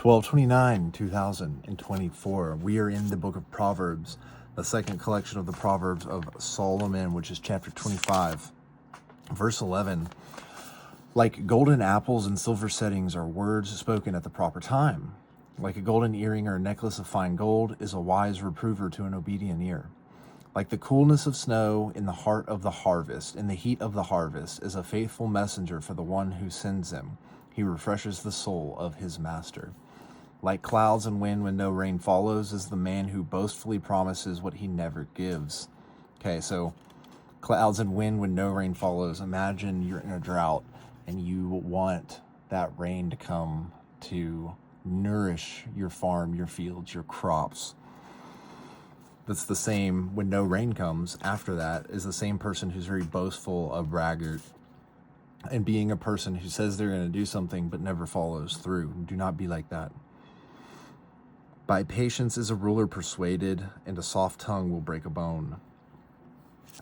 12/29/2024. We are in the book of Proverbs, the second collection of the Proverbs of Solomon, which is chapter 25, verse 11. Like golden apples and silver settings are words spoken at the proper time. Like a golden earring or a necklace of fine gold is a wise reprover to an obedient ear. Like the coolness of snow in the heart of the harvest, in the heat of the harvest, is a faithful messenger for the one who sends him. He refreshes the soul of his master. Like clouds and wind when no rain follows is the man who boastfully promises what he never gives. Okay, so clouds and wind when no rain follows. Imagine you're in a drought and you want that rain to come to nourish your farm, your fields, your crops. That's the same when no rain comes. After that is the same person who's very boastful, a braggart, and being a person who says they're going to do something but never follows through. Do not be like that. By patience is a ruler persuaded, and a soft tongue will break a bone.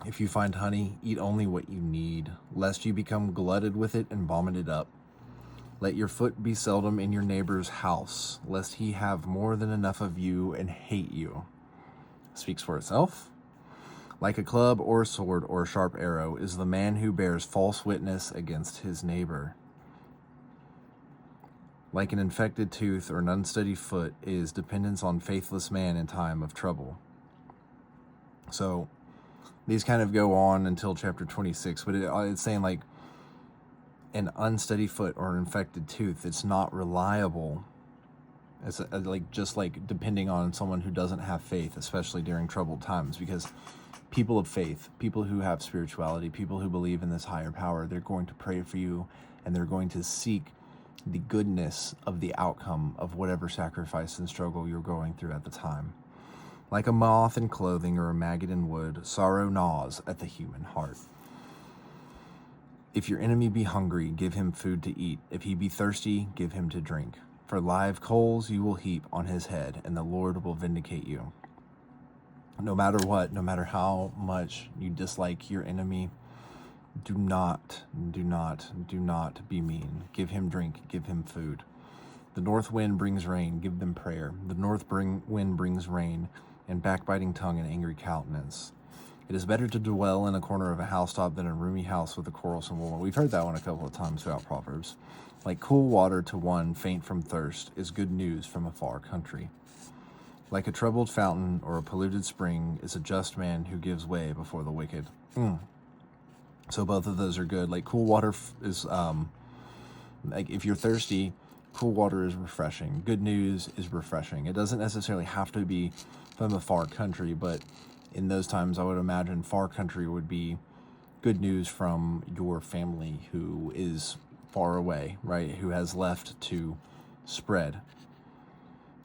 If you find honey, eat only what you need, lest you become glutted with it and vomit it up. Let your foot be seldom in your neighbor's house, lest he have more than enough of you and hate you. Speaks for itself. Like a club or a sword or a sharp arrow is the man who bears false witness against his neighbor. Like an infected tooth or an unsteady foot is dependence on faithless man in time of trouble. So these kind of go on until chapter 26, but it's saying like an unsteady foot or an infected tooth, it's not reliable. It's just like depending on someone who doesn't have faith, especially during troubled times, because people of faith, people who have spirituality, people who believe in this higher power, they're going to pray for you and they're going to seek the goodness of the outcome of whatever sacrifice and struggle you're going through at the time. Like a moth in clothing or a maggot in wood, sorrow gnaws at the human heart. If your enemy be hungry, give him food to eat. If he be thirsty, give him to drink. For live coals you will heap on his head, and the Lord will vindicate you. No matter what, no matter how much you dislike your enemy, do not be mean. Give him drink, give him food. The north wind brings rain, give them prayer. The wind brings rain, and backbiting tongue and angry countenance. It is better to dwell in a corner of a housetop than a roomy house with a quarrelsome woman. We've heard that one a couple of times throughout Proverbs. Like cool water to one faint from thirst is good news from a far country. Like a troubled fountain or a polluted spring is a just man who gives way before the wicked. So both of those are good. Like cool water is, like if you're thirsty, cool water is refreshing. Good news is refreshing. It doesn't necessarily have to be from a far country, but in those times, I would imagine far country would be good news from your family who is far away, right? Who has left to spread.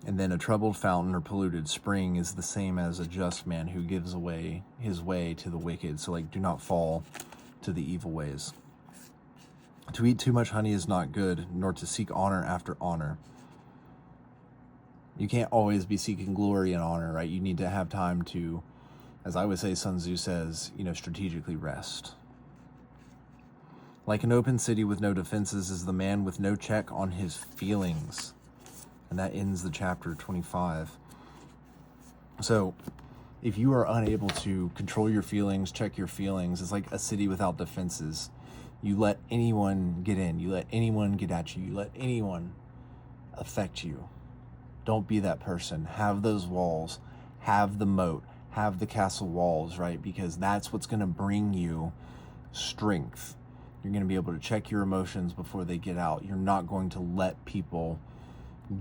And then a troubled fountain or polluted spring is the same as a just man who gives away his way to the wicked. So like, do not fall to the evil ways. To eat too much honey is not good, nor to seek honor after honor. You can't always be seeking glory and honor, right? You need to have time to, as I would say, Sun Tzu says, strategically rest. Like an open city with no defenses is the man with no check on his feelings. And that ends the chapter 25. So if you are unable to control your feelings, check your feelings, it's like a city without defenses. You let anyone get in. You let anyone get at you. You let anyone affect you. Don't be that person. Have those walls. Have the moat. Have the castle walls, right? Because that's what's going to bring you strength. You're going to be able to check your emotions before they get out. You're not going to let people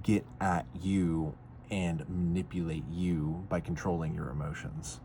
get at you and manipulate you by controlling your emotions.